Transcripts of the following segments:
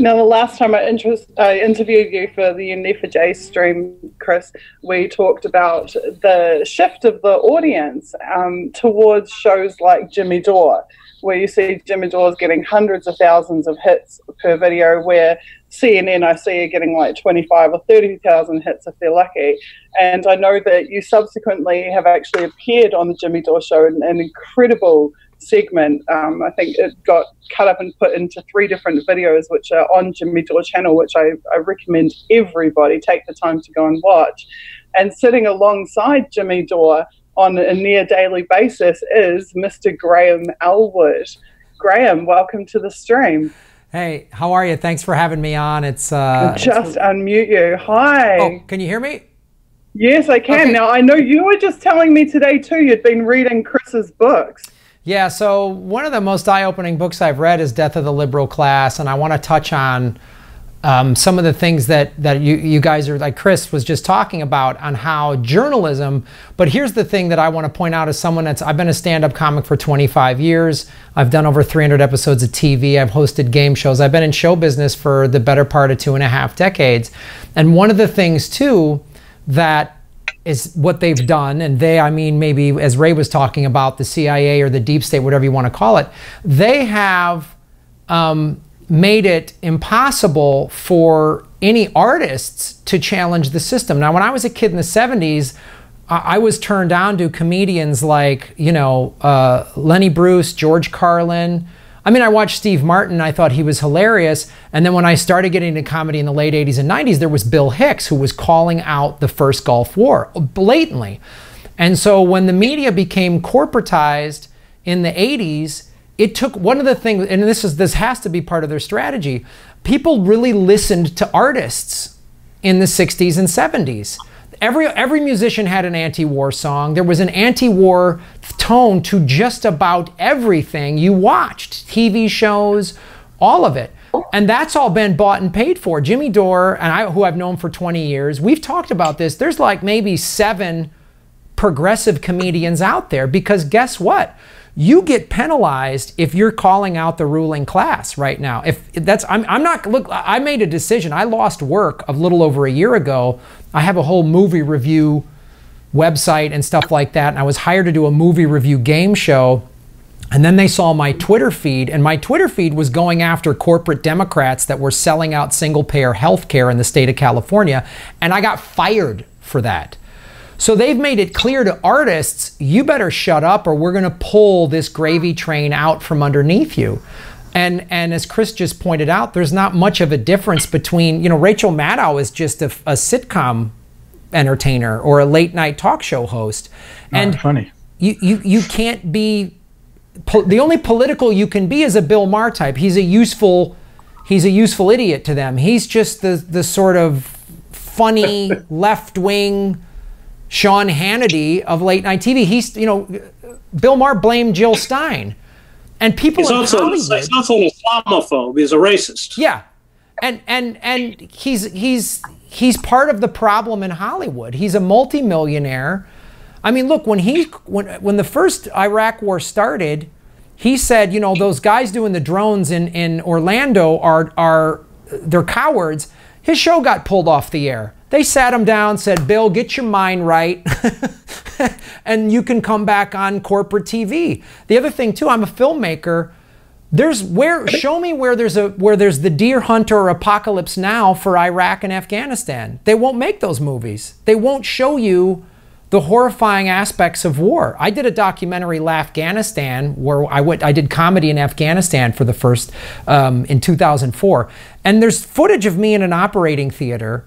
Now, the last time I interviewed you for the N4J stream, Chris, we talked about the shift of the audience towards shows like Jimmy Dore, where you see Jimmy Dore's getting hundreds of thousands of hits per video, where CNN, I see, are getting like 25 or 30,000 hits if they're lucky. And I know that you subsequently have actually appeared on the Jimmy Dore show in an incredible segment. I think it got cut up and put into 3 different videos, which are on Jimmy Dore channel, which I recommend everybody take the time to go and watch. And sitting alongside Jimmy Dore on a near daily basis is Mr. Graham Elwood. Graham, welcome to the stream. Hey, how are you? Thanks for having me on. It's unmute you. Hi. Oh, can you hear me? Yes, I can. Okay. Now, I know you were just telling me today too you'd been reading Chris's books. Yeah, so one of the most eye-opening books I've read is Death of the Liberal Class, and I want to touch on some of the things that you guys are, like Chris was just talking about, on how journalism, but here's the thing that I want to point out as someone I've been a stand-up comic for 25 years, I've done over 300 episodes of TV, I've hosted game shows, I've been in show business for the better part of 2.5 decades, and one of the things too that is what they've done, and I mean maybe as Ray was talking about, the CIA or the deep state, whatever you want to call it, they have made it impossible for any artists to challenge the system. Now, when I was a kid in the 70s, I was turned down to comedians like, you know, Lenny Bruce, George Carlin. I mean, I watched Steve Martin, I thought he was hilarious. And then when I started getting into comedy in the late 80s and 90s, there was Bill Hicks, who was calling out the first Gulf War blatantly. And so when the media became corporatized in the 80s, it took one of the things, and this has to be part of their strategy, people really listened to artists in the 60s and 70s. Every musician had an anti-war song. There was an anti-war tone to just about everything you watched. TV shows, all of it. And that's all been bought and paid for. Jimmy Dore, and who I've known for 20 years, we've talked about this. There's like maybe 7 progressive comedians out there, because guess what? You get penalized if you're calling out the ruling class right now. If that's, I'm not, look, I made a decision. I lost work a little over a year ago. I have a whole movie review website and stuff like that. And I was hired to do a movie review game show. And then they saw my Twitter feed, and my Twitter feed was going after corporate Democrats that were selling out single-payer health care in the state of California. And I got fired for that. So they've made it clear to artists, you better shut up or we're going to pull this gravy train out from underneath you. And as Chris just pointed out, there's not much of a difference between, you know, Rachel Maddow is just a sitcom entertainer or a late night talk show host. And funny. You can't be, the only political you can be is a Bill Maher type. He's a useful idiot to them. He's just the sort of funny left-wing Sean Hannity of late night TV. He's, you know, Bill Maher blamed Jill Stein, and people in Hollywood. He's also an Islamophobe. He's a racist. Yeah, and he's part of the problem in Hollywood. He's a multimillionaire. I mean, look, when the first Iraq war started, he said, you know, those guys doing the drones in Orlando they're cowards. His show got pulled off the air. They sat him down, said, Bill, get your mind right, and you can come back on corporate TV. The other thing, too, I'm a filmmaker. Show me where there's the Deer Hunter or Apocalypse Now for Iraq and Afghanistan. They won't make those movies. They won't show you the horrifying aspects of war. I did a documentary, Afghanistan, where I did comedy in Afghanistan for the first, in 2004. And there's footage of me in an operating theater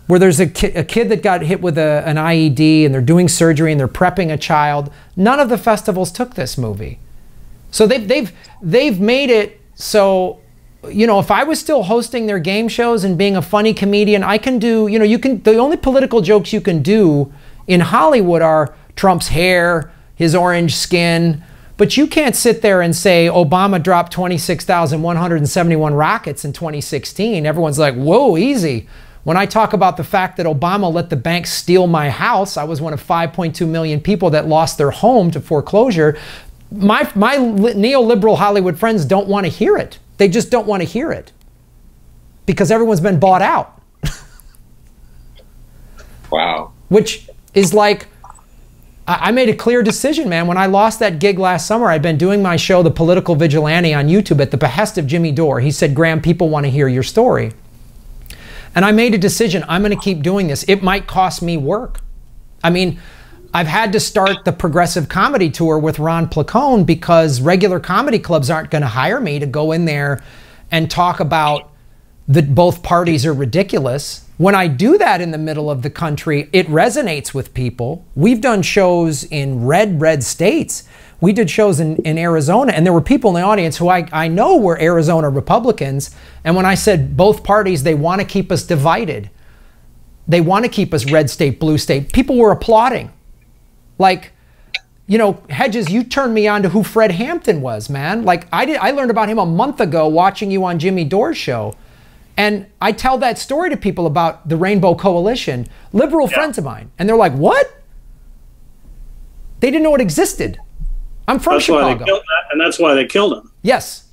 where there's a kid that got hit with an IED and they're doing surgery and they're prepping a child. None of the festivals took this movie. So they've made it so, you know, if I was still hosting their game shows and being a funny comedian, I can do, you know, the only political jokes you can do in Hollywood are Trump's hair, his orange skin, but you can't sit there and say Obama dropped 26,171 rockets in 2016. Everyone's like, whoa, easy. When I talk about the fact that Obama let the banks steal my house, I was one of 5.2 million people that lost their home to foreclosure. My neoliberal Hollywood friends don't want to hear it. They just don't want to hear it. because everyone's been bought out. Wow. Which is like, I made a clear decision, man. When I lost that gig last summer, I'd been doing my show, The Political Vigilante, on YouTube at the behest of Jimmy Dore. He said, Graham, people want to hear your story. And I made a decision, I'm going to keep doing this. It might cost me work. I mean, I've had to start the progressive comedy tour with Ron Placone because regular comedy clubs aren't going to hire me to go in there and talk about that both parties are ridiculous. When I do that in the middle of the country, it resonates with people. We've done shows in red states. We did shows in Arizona, and there were people in the audience who I know were Arizona Republicans. And when I said both parties, they want to keep us divided. They want to keep us red state, blue state. People were applauding. Like, you know, Hedges, you turned me on to who Fred Hampton was, man. Like, I learned about him a month ago watching you on Jimmy Dore's show. And I tell that story to people about the Rainbow Coalition, liberal friends of mine. And they're like, what? They didn't know it existed. I'm from Chicago. And that's why they killed him. Yes.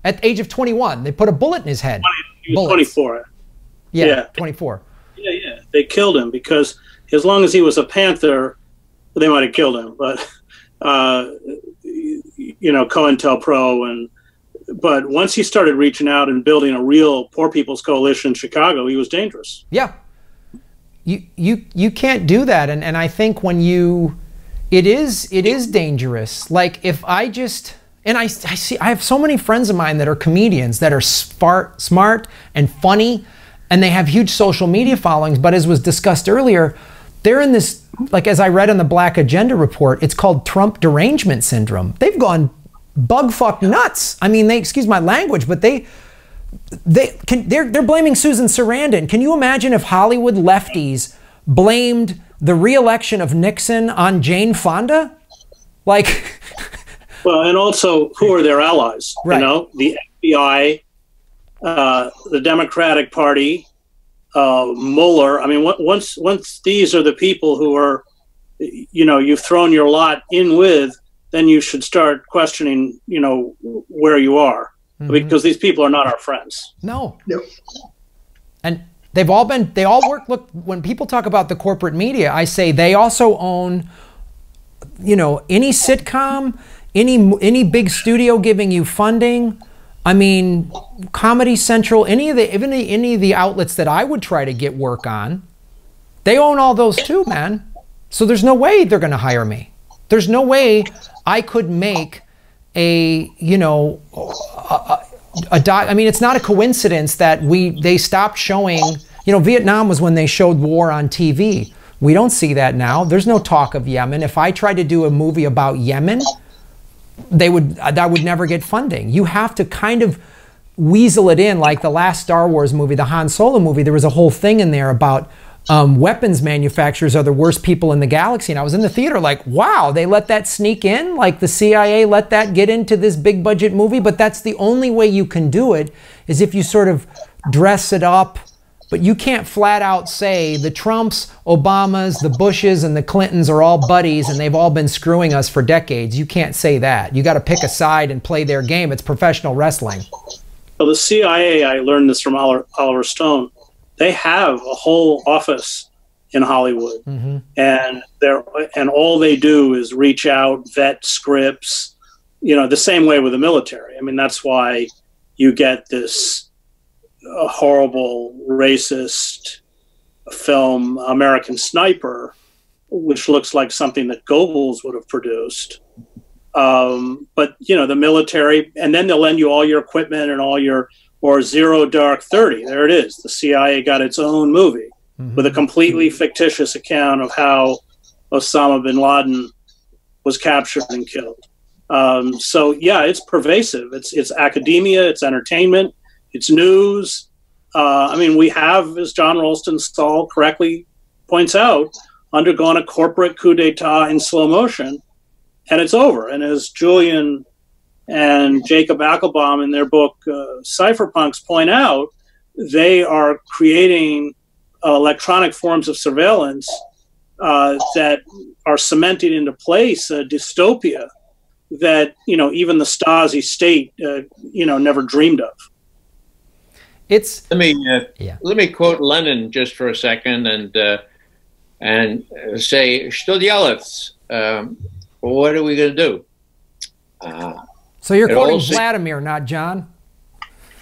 At the age of 21. They put a bullet in his head. He was 24. Yeah, 24. Yeah. They killed him because as long as he was a Panther, they might have killed him. But, you know, COINTELPRO but once he started reaching out and building a real poor people's coalition in Chicago, he was dangerous. Yeah. You can't do that. And I think when it is dangerous. Like if I just, and I have so many friends of mine that are comedians that are smart and funny, and they have huge social media followings. But as was discussed earlier, they're in this, like as I read in the Black Agenda report, it's called Trump derangement syndrome. They've gone bugfuck nuts. I mean, excuse my language, but they're blaming Susan Sarandon. Can you imagine if Hollywood lefties blamed the re-election of Nixon on Jane Fonda? Like, well, and also who are their allies? Right. You know, the FBI, the Democratic Party, Mueller. I mean, once these are the people who are, you know, you've thrown your lot in with, then you should start questioning, you know, where you are, because these people are not our friends. No. And they all work. Look, when people talk about the corporate media, I say they also own, you know, any sitcom, any big studio giving you funding. I mean, Comedy Central, any of the outlets that I would try to get work on, they own all those too, man. So there's no way they're going to hire me. There's no way I could make a, you know, I mean, it's not a coincidence that they stopped showing, you know, Vietnam was when they showed war on TV. We don't see that now. There's no talk of Yemen. If I tried to do a movie about Yemen, that would never get funding. You have to kind of weasel it in, like the last Star Wars movie, the Han Solo movie. There was a whole thing in there about weapons manufacturers are the worst people in the galaxy. And I was in the theater like, wow, they let that sneak in? Like the CIA let that get into this big budget movie? But that's the only way you can do it, is if you sort of dress it up. But you can't flat out say the Trumps, Obamas, the Bushes, and the Clintons are all buddies and they've all been screwing us for decades. You can't say that. You got to pick a side and play their game. It's professional wrestling. Well, the CIA, I learned this from Oliver Stone, they have a whole office in Hollywood, and all they do is reach out, vet scripts, you know, the same way with the military. I mean, that's why you get this horrible, racist film, American Sniper, which looks like something that Goebbels would have produced. But, you know, the military, and then they'll lend you all your equipment and or Zero Dark 30. There it is. The CIA got its own movie with a completely fictitious account of how Osama bin Laden was captured and killed. So yeah, it's pervasive. It's academia, it's entertainment, it's news. I mean, we have, as John Ralston Stahl correctly points out, undergone a corporate coup d'etat in slow motion, and it's over. And as Julian and Jacob Ackelbaum in their book Cypherpunks point out, they are creating electronic forms of surveillance that are cementing into place a dystopia that, you know, even the Stasi state, you know, never dreamed of. it's let me yeah. let me quote Lenin just for a second and say, "Что делать?" What are we going to do? So you're quoting Vladimir, not John?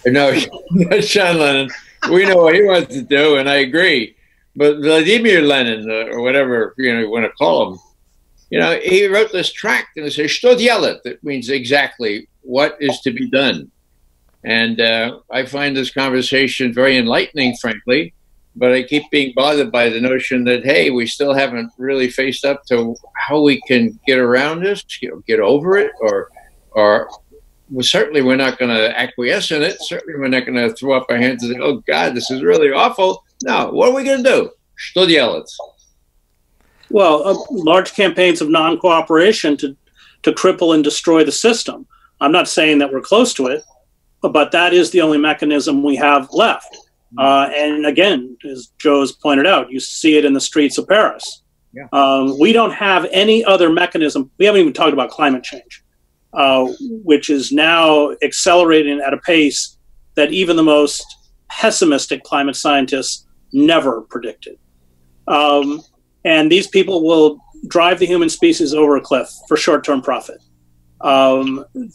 No, not John Lennon. We know what he wants to do, and I agree. But Vladimir Lenin, or whatever you want to call him, he wrote this tract and it says "Что делать?" That means exactly what is to be done. And I find this conversation very enlightening, frankly. But I keep being bothered by the notion that, hey, we still haven't really faced up to how we can get around this, get over it, or well, certainly we're not going to acquiesce in it. Certainly we're not going to throw up our hands and say, oh, God, this is really awful. No, what are we going to do? Что делать? Well, large campaigns of non-cooperation to cripple and destroy the system. I'm not saying that we're close to it, but that is the only mechanism we have left. And again, as Joe's pointed out, you see it in the streets of Paris. Yeah. We don't have any other mechanism. We haven't even talked about climate change, which is now accelerating at a pace that even the most pessimistic climate scientists never predicted. And these people will drive the human species over a cliff for short-term profit.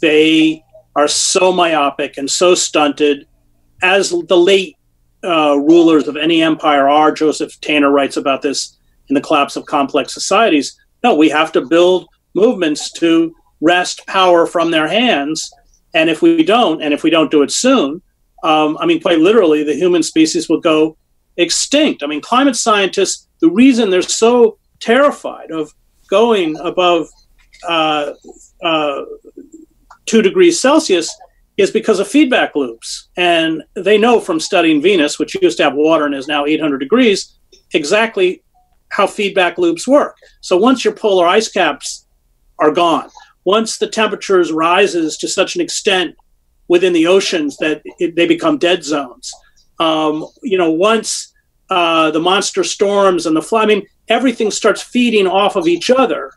They are so myopic and so stunted, as the late rulers of any empire are. Joseph Tainer writes about this in The Collapse of Complex Societies. No, we have to build movements to wrest power from their hands. And if we don't do it soon, I mean, quite literally, the human species will go extinct. I mean, climate scientists, the reason they're so terrified of going above 2 degrees Celsius is because of feedback loops. And they know from studying Venus, which used to have water and is now 800 degrees, exactly how feedback loops work. So once your polar ice caps are gone, once the temperatures rises to such an extent within the oceans that they become dead zones, once the monster storms and the flood, I mean, everything starts feeding off of each other.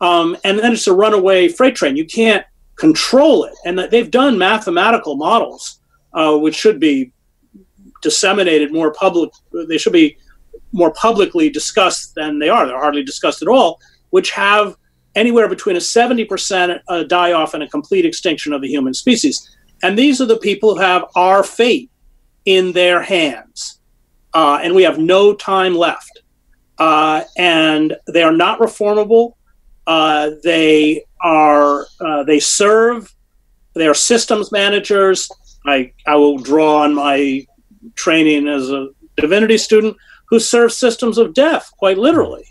And then it's a runaway freight train. You can't control it. And they've done mathematical models, which should be disseminated more public. They should be more publicly discussed than they are. They're hardly discussed at all, which have anywhere between a 70% die-off and a complete extinction of the human species. And these are the people who have our fate in their hands. And we have no time left. And they are not reformable. They are systems managers. I will draw on my training as a divinity student who serve systems of death, quite literally.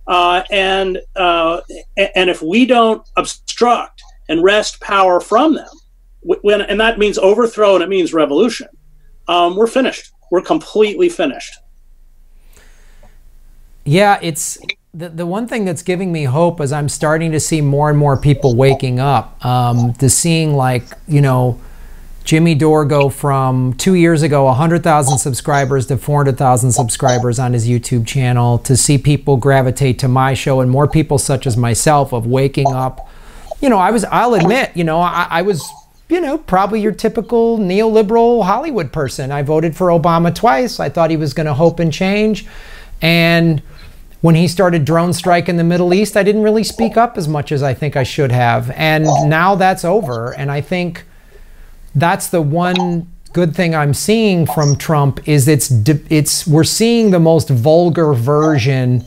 And if we don't obstruct and wrest power from them, and that means overthrow and it means revolution, we're finished. We're completely finished. Yeah, it's the one thing that's giving me hope is I'm starting to see more and more people waking up to seeing, like, Jimmy Dore go from 2 years ago 100,000 subscribers to 400,000 subscribers on his YouTube channel, to see people gravitate to my show, and more people such as myself of waking up. I'll admit, I was probably your typical neoliberal Hollywood person. I voted for Obama twice. I thought he was going to hope and change. And when he started drone strike in the Middle East, I didn't really speak up as much as I think I should have. And now that's over. And I think that's the one good thing I'm seeing from Trump is we're seeing the most vulgar version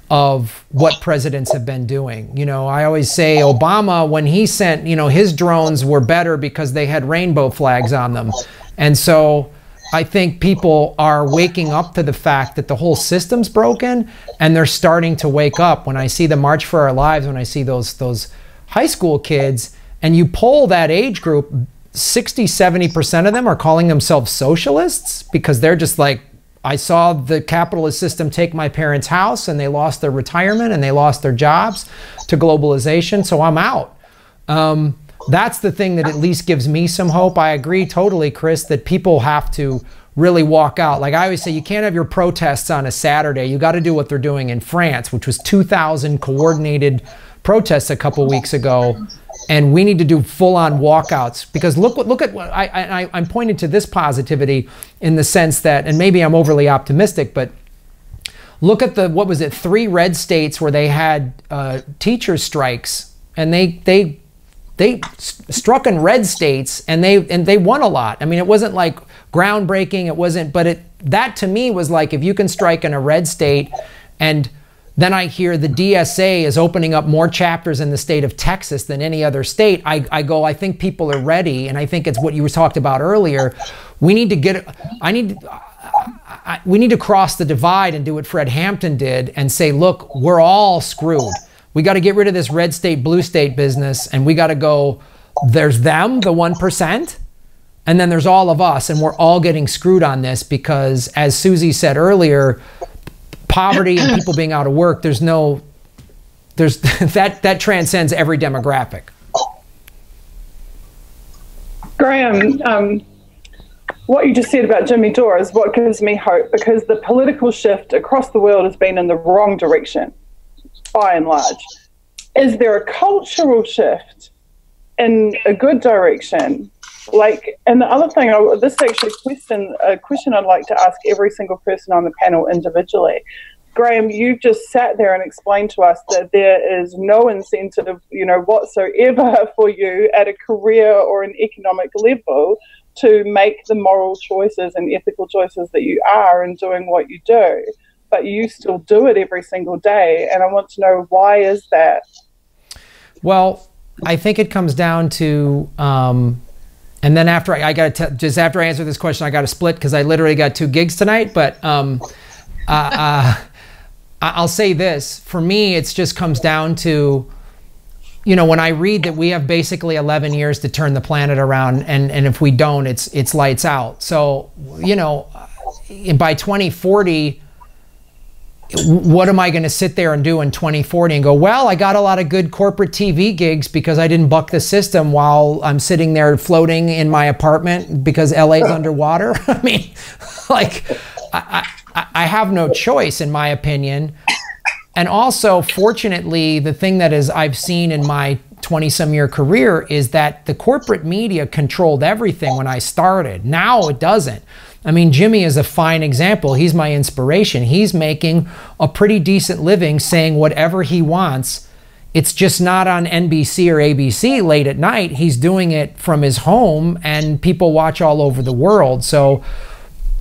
of what presidents have been doing. I always say Obama, when he sent, his drones were better because they had rainbow flags on them. And so I think people are waking up to the fact that the whole system's broken, and they're starting to wake up. When I see the March for Our Lives, when I see those high school kids, and you poll that age group, 60–70% of them are calling themselves socialists because they're just like, I saw the capitalist system take my parents' house and they lost their retirement and they lost their jobs to globalization, so I'm out. That's the thing that at least gives me some hope. I agree totally, Chris, that people have to really walk out. Like I always say, you can't have your protests on a Saturday. You got to do what they're doing in France, which was 2,000 coordinated protests a couple weeks ago, and we need to do full-on walkouts, because look at what I'm pointing to this positivity in the sense that, and maybe I'm overly optimistic, but look at the, what was it, 3 red states where they had teacher strikes, and they struck in red states, and they won a lot. I mean, it wasn't like groundbreaking, it wasn't, but that to me was like, if you can strike in a red state, and then I hear the DSA is opening up more chapters in the state of Texas than any other state, I go, I think people are ready, and I think it's what you talked about earlier. We need to get, we need to cross the divide and do what Fred Hampton did and say, look, we're all screwed. We got to get rid of this red state, blue state business, and we got to go, there's them, the 1%, and then there's all of us, and we're all getting screwed on this because, as Susie said earlier, poverty and people being out of work, there's that transcends every demographic. Graham, what you just said about Jimmy Dore is what gives me hope, because the political shift across the world has been in the wrong direction, by and large. Is there a cultural shift in a good direction? Like, and the other thing, this is actually a question I'd like to ask every single person on the panel individually. Graham, you just sat there and explained to us that there is no incentive, whatsoever for you at a career or an economic level to make the moral choices and ethical choices that you are in doing what you do, but you still do it every single day. And I want to know, why is that? Well, I think it comes down to, and then after just after I answer this question, I got to split because I literally got 2 gigs tonight. But I'll say this: for me, it just comes down to, when I read that we have basically 11 years to turn the planet around, and if we don't, it's lights out. So, by 2040. What am I going to sit there and do in 2040 and go, well, I got a lot of good corporate TV gigs because I didn't buck the system while I'm sitting there floating in my apartment because LA's underwater? I mean, like, I have no choice, in my opinion. And also, fortunately, the thing that I've seen in my 20-some-year career is that the corporate media controlled everything when I started. Now it doesn't. I mean, Jimmy is a fine example. He's my inspiration. He's making a pretty decent living saying whatever he wants. It's just not on NBC or ABC late at night. He's doing it from his home, and people watch all over the world. So,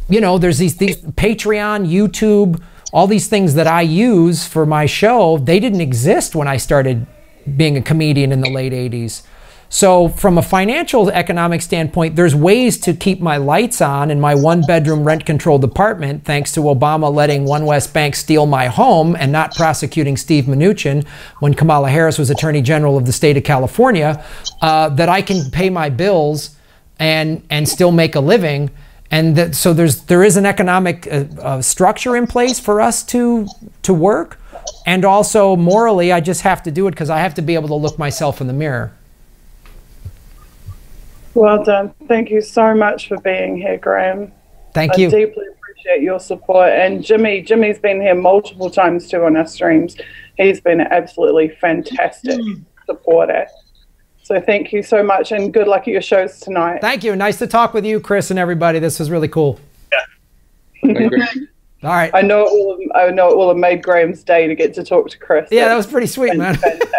there's these Patreon, YouTube, all these things that I use for my show. They didn't exist when I started being a comedian in the late 80s. So from a financial economic standpoint, there's ways to keep my lights on in my 1-bedroom rent-controlled apartment, thanks to Obama letting One West Bank steal my home and not prosecuting Steve Mnuchin when Kamala Harris was Attorney General of the state of California, that I can pay my bills and still make a living. And so there is an economic structure in place for us to work. And also morally, I just have to do it because I have to be able to look myself in the mirror. Well done. Thank you so much for being here, Graham. Thank you. I deeply appreciate your support. And Jimmy's been here multiple times too on our streams. He's been an absolutely fantastic supporter. So thank you so much, and good luck at your shows tonight. Thank you. Nice to talk with you, Chris, and everybody. This was really cool. Yeah. All right. I know it will have made Graham's day to get to talk to Chris. Yeah, that was pretty sweet, man. Fantastic.